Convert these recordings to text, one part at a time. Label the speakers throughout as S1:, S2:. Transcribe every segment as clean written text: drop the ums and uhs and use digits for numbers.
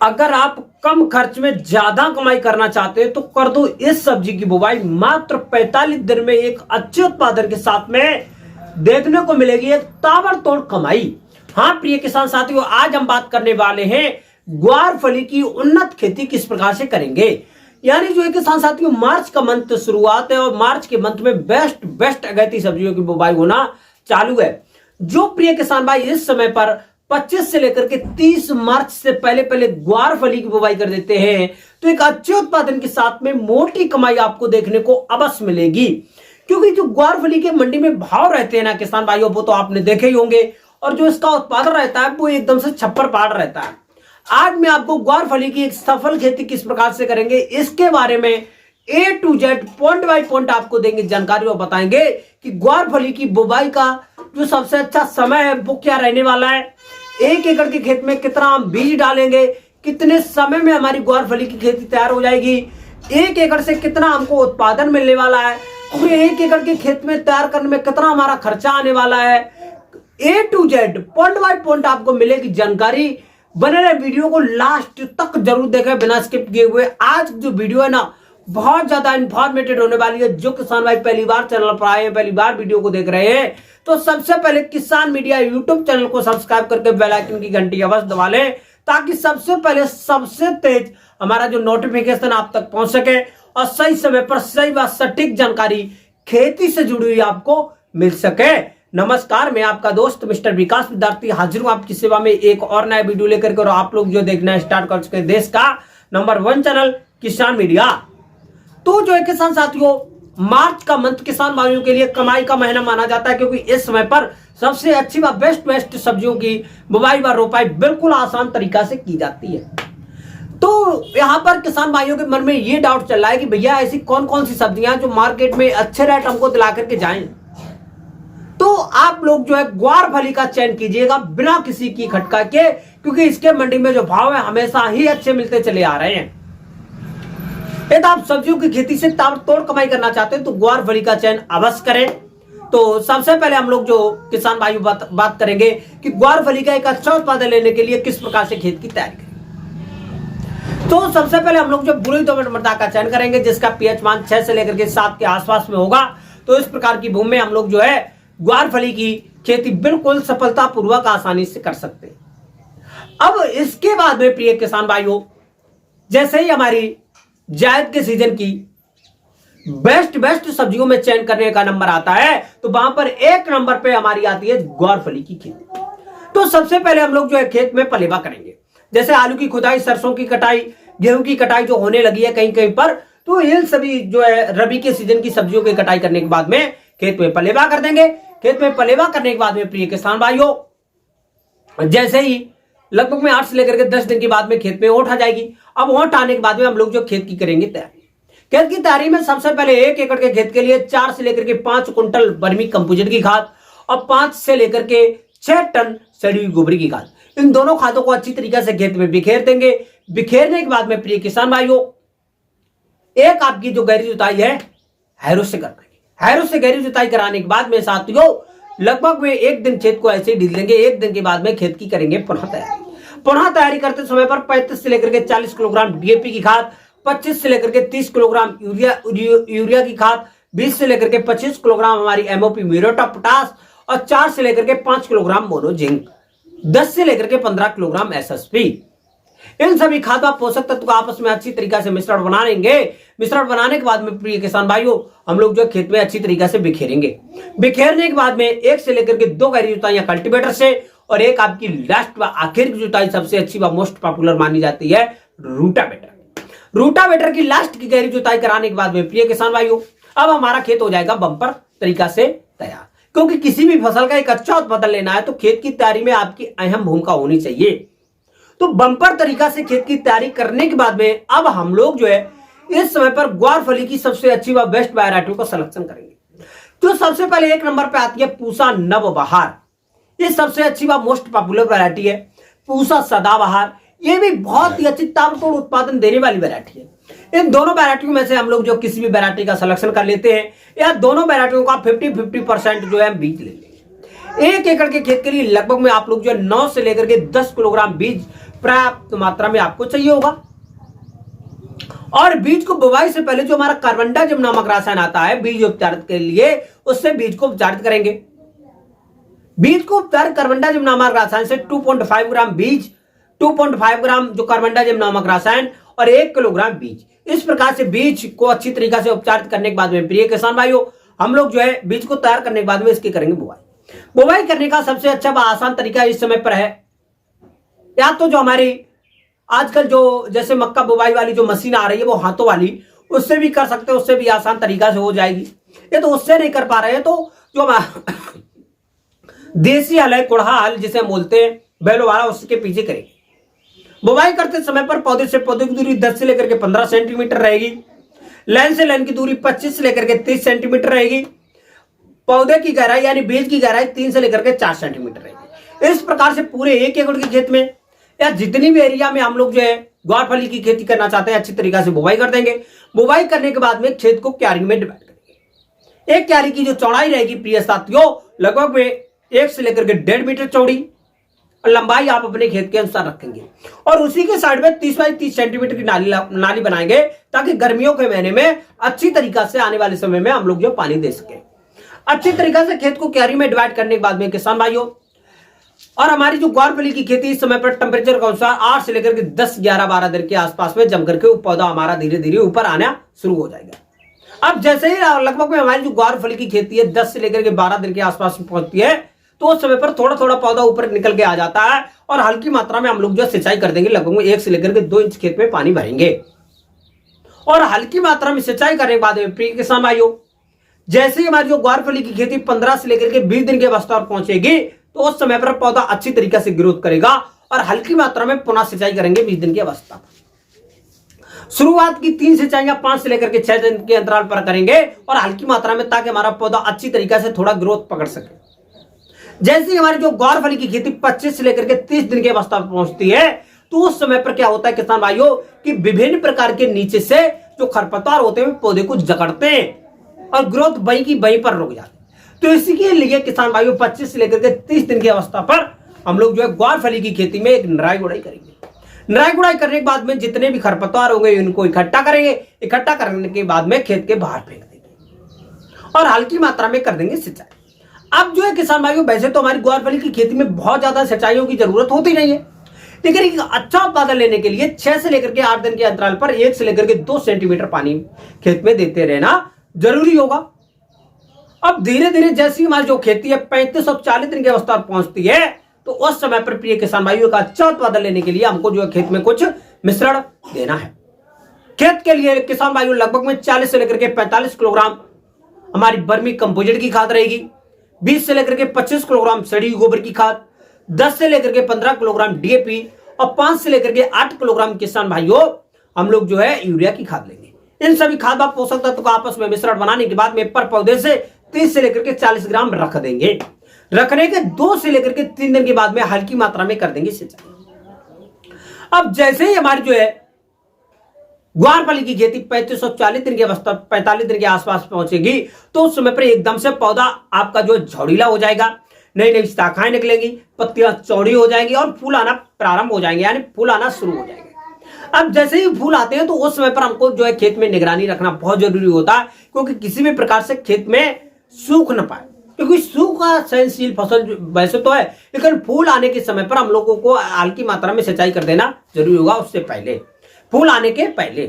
S1: अगर आप कम खर्च में ज्यादा कमाई करना चाहते हैं तो कर दो इस सब्जी की बुवाई। मात्र 45 दिन में एक अच्छे उत्पादन के साथ में देखने को मिलेगी एक ताबड़तोड़ कमाई। हाँ प्रिय किसान साथियों, आज हम बात करने वाले हैं ग्वारफली की उन्नत खेती किस प्रकार से करेंगे। यानी जो किसान साथियों, मार्च का मंथ शुरुआत है और मार्च के मंथ में बेस्ट अगैती सब्जियों की बुवाई होना चालू है। जो प्रिय किसान भाई इस समय पर 25 से लेकर के 30 मार्च से पहले ग्वारफली की बुवाई कर देते हैं तो एक अच्छे उत्पादन के साथ में मोटी कमाई आपको देखने को अवश्य मिलेगी। क्योंकि जो ग्वारफली के मंडी में भाव रहते हैं ना किसान भाइयों, वो तो आपने देखे ही होंगे, और जो इसका उत्पादन रहता है वो एकदम से छप्पर पाड़ रहता है। आज मैं आपको ग्वारफली की एक सफल खेती किस प्रकार से करेंगे इसके बारे में A to Z point by point आपको देंगे जानकारी और बताएंगे कि ग्वारफली की बुवाई का जो सबसे अच्छा समय है वो क्या रहने वाला है। 1 एकड़ के खेत में कितना हम बीज डालेंगे, कितने समय में हमारी ग्वारफली की खेती तैयार हो जाएगी, 1 एकड़ से कितना हमको उत्पादन मिलने वाला है, और 1 एकड़ के खेत में तैयार करने में कितना हमारा खर्चा आने वाला है। A to Z point by point आपको मिलेगी जानकारी। बने रहे वीडियो को लास्ट तक जरूर देखें बिना स्किप किए हुए। आज जो वीडियो है ना बहुत ज्यादा इंफॉर्मेटिव होने वाली है। जो किसान भाई पहली बार चैनल पर आए हैं, पहली बार वीडियो को देख रहे हैं, तो सबसे पहले किसान मीडिया यूट्यूब चैनल को सब्सक्राइब करके बेल आइकन की घंटी अवश्य दबा लें ताकि सबसे पहले सबसे तेज हमारा जो नोटिफिकेशन आप तक पहुंच सके और सही समय पर सही व सटीक जानकारी खेती से जुड़ी हुई आपको मिल सके। नमस्कार, मैं आपका दोस्त मिस्टर विकास विद्यार्थी हाजिर हूं आपकी सेवा में एक और नया वीडियो लेकर के। और आप लोग जो देखना स्टार्ट कर चुके हैं देश का नंबर 1 चैनल किसान मीडिया। तो जो है किसान साथियों, मार्च का मंथ किसान भाइयों के लिए कमाई का महीना माना जाता है क्योंकि इस समय पर सबसे अच्छी व बेस्ट सब्जियों की बुवाई व रोपाई बिल्कुल आसान तरीका से की जाती है। तो यहां पर किसान भाइयों के मन में ये डाउट चल रहा है कि भैया ऐसी कौन कौन सी सब्जियां जो मार्केट में अच्छे रेट हमको दिला करके जाएं। तो आप लोग जो है ग्वारफली का चयन कीजिएगा बिना किसी की खटका के, क्योंकि इसके मंडी में जो भाव है हमेशा ही अच्छे मिलते चले आ रहे हैं। यदि आप सब्जियों की खेती से ताबड़तोड़ कमाई करना चाहते हैं तो ग्वारफली का चयन अवश्य करें। तो सबसे पहले हम लोग जो किसान भाई बात करेंगे कि ग्वारफली का एक अच्छा उत्पादन लेने के लिए किस प्रकार से खेत की तैयारी करें। तो सबसे पहले हम लोग जो बुरी दोमट मृदा का चयन करेंगे जिसका पीएच मान 6 से लेकर के 7 के आसपास में होगा। तो इस प्रकार की भूमि में हम लोग जो है ग्वारफली की खेती बिल्कुल सफलतापूर्वक आसानी से कर सकते हैं। अब इसके बाद में प्रिय किसान भाइयों, जैसे ही हमारी जायद के सीजन की बेस्ट सब्जियों में चयन करने का नंबर आता है तो वहां पर 1 नंबर पे हमारी आती है ग्वारफली की खेती। तो सबसे पहले हम लोग जो है खेत में पलेवा करेंगे। जैसे आलू की खुदाई, सरसों की कटाई, गेहूं की कटाई जो होने लगी है कहीं कहीं पर, तो इन सभी जो है रबी के सीजन की सब्जियों की कटाई करने के बाद में खेत में पलेवा कर देंगे। खेत में पलेवा करने के बाद में प्रिय किसान भाइयों, जैसे ही लगभग में 8 से लेकर के 10 दिन के बाद में खेत में ओट आ जाएगी। अब ओट आने के बाद में हम लोग जो खेत की करेंगे तैयारी। खेत की तैयारी में सबसे पहले 1 एकड़ के खेत के लिए 4 से लेकर के 5 कुंटल वर्मी कंपोजिट की खाद और 5 से लेकर के 6 टन सड़ी हुई गोबरी की खाद, इन दोनों खादों को अच्छी तरीके से खेत में बिखेर देंगे। बिखेरने के बाद में प्रिय किसान भाइयों, एक आपकी जो गहरी जुताई है हैरो से कर देंगे। हैरो से गहरी जुताई कराने के बाद में साथियों लगभग में 1 दिन खेत को ऐसे ही ढील देंगे। 1 दिन के बाद में खेत की करेंगे पुनः तैयारी। पुनः तैयारी करते समय पर 35 से लेकर के 40 किलोग्राम डीएपी की खाद, 25 से लेकर के 30 किलोग्राम यूरिया की खाद, 20 से लेकर के 25 किलोग्राम हमारी एमओपी म्यूरेट ऑफ पोटाश और 4 से लेकर के 5 किलोग्राम मोनो जिंक, 10 से लेकर के 15 किलोग्राम एसएसपी, इन सभी खाद व पोषक तत्व का आपस में अच्छी तरीके से मिश्रण बना लेंगे। मिश्रण बनाने के बाद में प्रिय किसान भाइयों हम लोग जो खेत में अच्छी तरीके से बिखेरेंगे। बिखेरने के बाद में 1 से लेकर के 2 गहरी जुताइयां कल्टीवेटर से और एक आपकी लास्ट व आखिर की जुताई सबसे अच्छी व मोस्ट पॉपुलर मानी जाती है रूटावेटर। रूटावेटर की लास्ट की गहरी जुताई कराने के बाद में प्रिय किसान भाइयों अब हमारा खेत हो जाएगा बम्पर तरीका से तैयार। क्योंकि किसी भी फसल का एक अच्छा उत्पादन लेना है तो खेत की तैयारी में आपकी अहम भूमिका होनी चाहिए। तो बम्पर तरीका से खेत की तैयारी करने के बाद में अब हम लोग जो है इस समय पर ग्वारफली की सबसे अच्छी व बेस्ट वैरायटी को सिलेक्शन करेंगे। तो सबसे पहले 1 नंबर पे आती है पूसा नवबहार। ये सबसे अच्छी व मोस्ट पॉपुलर वैरायटी है। पूसा सदाबहार ये भी बहुत ही अच्छी ताबड़तोड़ उत्पादन देने वाली वैरायटी है। इन दोनों वैरायटियों में से हम लोग जो किसी भी वैरायटी का सिलेक्शन कर लेते हैं या दोनों वैरायटियों का 50-50% जो है बीज ले लेंगे। 1 एकड़ के खेत के लिए लगभग में आप लोग जो है 9 से लेकर के 10 किलोग्राम बीज पर्याप्त मात्रा में आपको चाहिए होगा। और बीज को बुवाई से पहले जो हमारा कार्बनडाजिम नामक रासायन आता है बीज उपचारित के लिए, उससे बीज को उपचारित करेंगे। बीज को उपचारित कार्बनडाजिम नामक रासायन से 2.5 ग्राम बीज, 2.5 ग्राम जो कार्बनडाजिम नामक रासायन और 1 किलोग्राम बीज, इस प्रकार से बीज को अच्छी तरीके से उपचारित करने के बाद में प्रिय किसान भाइयों, हम लोग जो है बीज को तैयार करने के बाद में इसकी करेंगे बुवाई। बुवाई करने का सबसे अच्छा व आसान तरीका इस समय पर है, या तो जो हमारी आजकल जो जैसे मक्का बुवाई वाली जो मशीन आ रही है वो हाथों वाली, उससे भी कर सकते हैं, उससे भी आसान तरीका से हो जाएगी। ये तो उससे नहीं कर पा रहे हैं तो जो देसी हल है, कुड़हा हल जिसे हम बोलते हैं, बैलों वाला, उसके पीछे करेंगे। बुवाई करते समय पर पौधे से पौधे की दूरी 10 से लेकर के 15 सेंटीमीटर रहेगी। लाइन से लाइन की दूरी 25 से लेकर के 30 सेंटीमीटर रहेगी। पौधे की गहराई यानी बीज की गहराई 3 से लेकर के 4 सेंटीमीटर रहेगी। इस प्रकार से पूरे 1 एकड़ के खेत में या जितनी भी एरिया में हम लोग जो है ग्वारफली की खेती करना चाहते हैं, अच्छी तरीके से बुवाई कर देंगे। बुवाई करने के बाद में खेत को क्यारी में डिवाइड करेंगे। एक क्यारी की जो चौड़ाई रहेगी प्रिय साथियों, लगभग में 1 से लेकर के 1.5 मीटर चौड़ी, और लंबाई आप अपने खेत के अनुसार रखेंगे। और उसी के साइड में 30 बाई 30 सेंटीमीटर की नाली बनाएंगे, ताकि गर्मियों के महीने में अच्छी तरीका से आने वाले समय में हम लोग जो पानी दे सके। अच्छी तरीके से खेत को क्यारी में डिवाइड करने के बाद में किसान भाइयों, और हमारी जो ग्वारफली की खेती इस समय पर टेम्परेचर के अनुसार 8 से लेकर के 10, 11, 12 दिन के आसपास में जम करके पौधा हमारा धीरे धीरे ऊपर आना शुरू हो जाएगा। अब जैसे ही लगभग में हमारी जो ग्वारफली की खेती है 10 से लेकर के 12 दिन के आसपास में पहुंचती है, तो उस समय पर थोड़ा थोड़ा पौधा ऊपर निकल के आ जाता है, और हल्की मात्रा में हम लोग जो सिंचाई कर देंगे। लगभग 1 से लेकर के 2 इंच खेत में पानी भरेंगे। और हल्की मात्रा में सिंचाई करने के बाद प्रिय किसान भाइयों, जैसे ही हमारी जो ग्वारफली की खेती 15 से लेकर के 20 दिन की अवस्था पर पहुंचेगी, तो उस समय पर पौधा अच्छी तरीके से ग्रोथ करेगा, और हल्की मात्रा में पुनः सिंचाई करेंगे 20 दिन की अवस्था पर। शुरुआत की 3 सिंचाइयां 5 से लेकर के 6 दिन के अंतराल पर करेंगे, और हल्की मात्रा में, ताकि हमारा पौधा अच्छी तरीके से थोड़ा ग्रोथ पकड़ सके। जैसे ही हमारी जो ग्वारफली की खेती 25 से लेकर के 30 दिन की अवस्था पर पहुंचती है, तो उस समय पर क्या होता है किसान भाइयों कि विभिन्न प्रकार के नीचे से जो खरपतवार होते हैं पौधे को जकड़ते हैं, और ग्रोथ वहीं की वहीं पर रुक जाती है। तो इसी के लिए किसान भाइयों 25 से लेकर के 30 दिन की अवस्था पर हम लोग जो है ग्वारफली की खेती में एक निराई गुड़ाई करेंगे। निराई गुड़ाई करने के बाद में जितने भी खरपतवार होंगे इनको इकट्ठा करेंगे। इकट्ठा करने के बाद में खेत के बाहर फेंक देंगे, और हल्की मात्रा में कर देंगे सिंचाई। अब जो है किसान भाइयों, वैसे तो हमारी ग्वारफली की खेती में बहुत ज्यादा सिंचाइयों की जरूरत होती नहीं है, लेकिन एक अच्छा उत्पादन लेने के लिए 6 से लेकर के 8 दिन के अंतराल पर 1 से लेकर के 2 सेंटीमीटर पानी खेत में देते रहना जरूरी होगा। अब धीरे धीरे जैसी हमारी जो खेती है 35 और 40 दिन की अवस्था पर पहुंचती है, तो उस समय पर प्रिय किसान भाइयों का अच्छा उत्पादन लेने के लिए हमको जो है खेत में कुछ मिश्रण देना है। खेत के लिए किसान भाइयों लगभग में 40 से लेकर के 45 किलोग्राम हमारी वर्मी कंपोजिट की खाद रहेगी, 20 से लेकर के 25 किलोग्राम सड़ी गोबर की खाद, 10 से लेकर के 15 किलोग्राम डीएपी, और 5 से लेकर के 8 किलोग्राम किसान भाइयों हम लोग जो है यूरिया की खाद लेंगे। इन सभी खाद व पोषक तत्व का आपस में मिश्रण बनाने के बाद में पर पौधे से 30 से लेकर के 40 ग्राम रख देंगे। रखने के 2 से लेकर के 3 दिन के बाद में हल्की मात्रा में कर देंगे सिंचाई। अब जैसे ही हमारी जो है ग्वारफली की खेती 35 और 40 दिन की अवस्था 45 दिन के आसपास पहुंचेगी, तो उस समय पर एकदम से पौधा आपका जो झौड़ीला हो जाएगा, नई नई शाखाएं निकलेंगी, पत्तियां चौड़ी हो जाएंगी, और फूल आना प्रारंभ हो जाएंगे, यानी फूल आना शुरू हो जाएंगे। अब जैसे ही फूल आते हैं, तो उस समय पर हमको जो है खेत में निगरानी रखना बहुत जरूरी होता है, क्योंकि किसी भी प्रकार से खेत में सूख न पाए, क्योंकि सूखा सहनशील फसल वैसे तो है, लेकिन फूल आने के समय पर हम लोगों को हल्की मात्रा में सिंचाई कर देना जरूरी होगा। उससे पहले, फूल आने के पहले,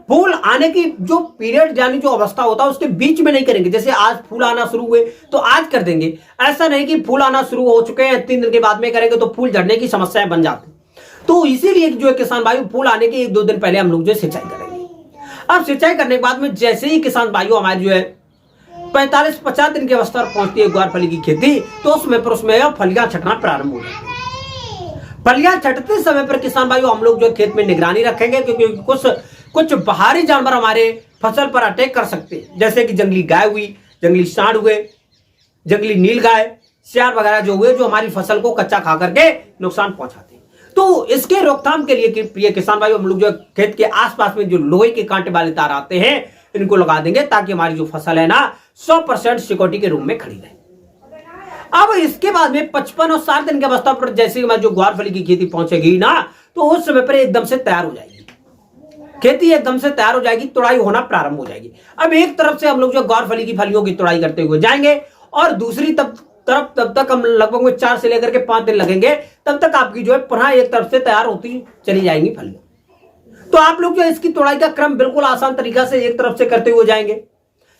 S1: फूल आने की जो पीरियड यानी जो अवस्था होता है उसके बीच में नहीं करेंगे। जैसे आज फूल आना शुरू हुए तो आज कर देंगे, ऐसा नहीं कि फूल आना शुरू हो चुके हैं 3 दिन के बाद में करेंगे तो फूल झड़ने की समस्याएं बन जाती। तो इसीलिए जो है किसान भाई फूल आने के 1-2 दिन पहले हम लोग जो सिंचाई करेंगे। अब सिंचाई करने के बाद में जैसे ही किसान भाइयों हमारी जो है 45-50 दिन की अवस्था पर पहुंचती है ग्वारफली की खेती, तो उसमें फलियां छटना प्रारंभ हो जाती है। फलियां छटते समय पर किसान भाइयों हम लोग जो खेत में निगरानी रखेंगे, क्योंकि कुछ बाहरी जानवर हमारे फसल पर अटैक कर सकते हैं, जैसे कि जंगली गाय हुई, जंगली सांड हुए, जंगली नील गाय, सियार वगैरह जो हुए, जो हमारी फसल को कच्चा खा करके नुकसान पहुंचाते हैं। तो इसके रोकथाम के लिए प्रिय किसान भाइयों हम लोग जो खेत के आसपास में जो लोहे के कांटे वाले तार आते हैं इनको लगा देंगे, ताकि हमारी जो फसल है ना 100% सिक्योरिटी के रूप में खड़ी रहे। अब इसके बाद में 55 और 60 दिन की अवस्था पर जैसे हमारी जो ग्वारफली की खेती पहुंचेगी ना, तो उस समय पर एकदम से तैयार हो जाएगी, खेती एकदम से तैयार हो जाएगी, तुड़ाई होना प्रारंभ हो जाएगी। अब एक तरफ से हम लोग जो ग्वारफली की फलियों की तुड़ाई करते हुए जाएंगे और दूसरी तरफ तब तक हम लगभग 4 से लेकर के 5 दिन लगेंगे, तब तक आपकी जो है पुनः एक तरफ से तैयार होती चली जाएंगी फलियां। तो आप लोग जो इसकी तुड़ाई का क्रम बिल्कुल आसान तरीका से एक तरफ से करते हुए जाएंगे।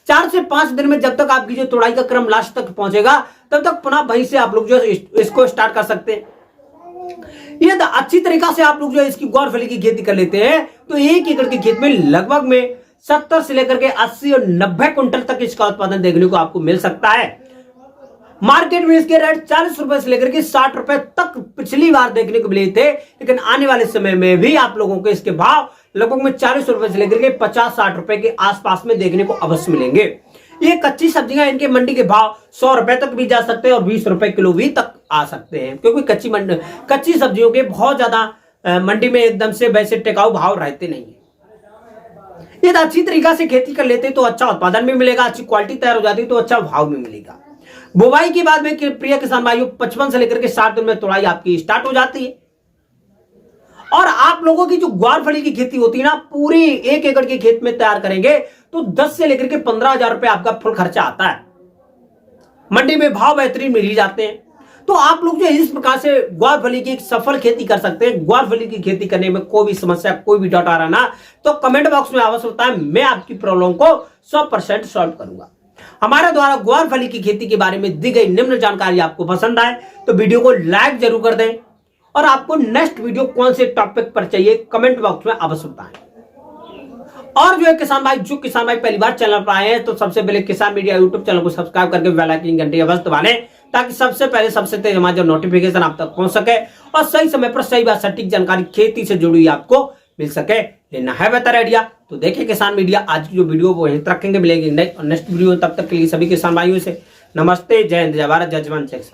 S1: 4 से 5 दिन में जब तक आपकी जो तुड़ाई का क्रम लास्ट तक पहुंचेगा, तब तक पुनः वहीं से आप लोग जो इसको स्टार्ट कर सकते हैं। ये अच्छी तरीका से आप लोग जो इसकी ग्वारफली की खेती कर लेते हैं तो 1 एकड़ के खेत में लगभग में 70 से लेकर के 80 और 90 क्विंटल तक इसका उत्पादन देखने को आपको मिल सकता है। मार्केट में इसके रेट 40 रुपए से लेकर के 60 रुपए तक पिछली बार देखने को मिले थे, लेकिन आने वाले समय में भी आप लोगों को इसके भाव लगभग में 40 रुपए से लेकर के 50-60 रुपए के आसपास में देखने को अवश्य मिलेंगे। ये कच्ची सब्जियां, इनके मंडी के भाव 100 रुपए तक भी जा सकते हैं और 20 रुपए किलो भी तक आ सकते हैं, क्योंकि कच्ची सब्जियों के बहुत ज्यादा मंडी में एकदम से वैसे टिकाऊ भाव रहते नहीं है। यदि अच्छी तरीका से खेती कर लेते तो अच्छा उत्पादन भी मिलेगा, अच्छी क्वालिटी तैयार हो जाती तो अच्छा भाव भी मिलेगा। बुवाई के बाद में प्रिय किसान भाइयों 55 से लेकर के 60 दिन में तुड़ाई आपकी स्टार्ट हो जाती है। और आप लोगों की जो ग्वारफली की खेती होती है ना, पूरी 1 एकड़ के खेत में तैयार करेंगे तो 10 से लेकर के 15,000 रुपए आपका फुल खर्चा आता है। मंडी में भाव बेहतरीन मिल ही जाते हैं। तो आप लोग जो इस प्रकार से ग्वारफली की एक सफल खेती कर सकते हैं। ग्वारफली की खेती करने में कोई भी समस्या, कोई भी डाउट आ रहा ना, तो कमेंट बॉक्स में अवश्य बताएं, मैं आपकी प्रॉब्लम को 100% सॉल्व करूंगा। हमारे द्वारा ग्वारफली की खेती के बारे में दी गई निम्न जानकारी आपको पसंद आए तो वीडियो को लाइक जरूर कर दें, और आपको नेक्स्ट वीडियो कौन से टॉपिक पर चाहिए कमेंट बॉक्स में अवश्य बताएं। और जो है किसान भाई पहली बार चैनल पर आए हैं तो सबसे पहले किसान मीडिया यूट्यूब चैनल को सब्सक्राइब करके बेल आइकन घंटी अवश्य दबा लें, ताकि सबसे पहले सबसे तेज हमारा जो नोटिफिकेशन आप तक पहुंच सके और सही समय पर सही बात सटीक जानकारी खेती से जुड़ी आपको मिल सके। लेना है बेहतर आइडिया तो देखिए किसान मीडिया। आज की जो वीडियो वो यहीं तक रखेंगे, मिलेगी नेक्स्ट वीडियो। तब तक के लिए सभी किसान भाइयों से नमस्ते, जय हिंद, जय भारत, जय जवान, जय किसान।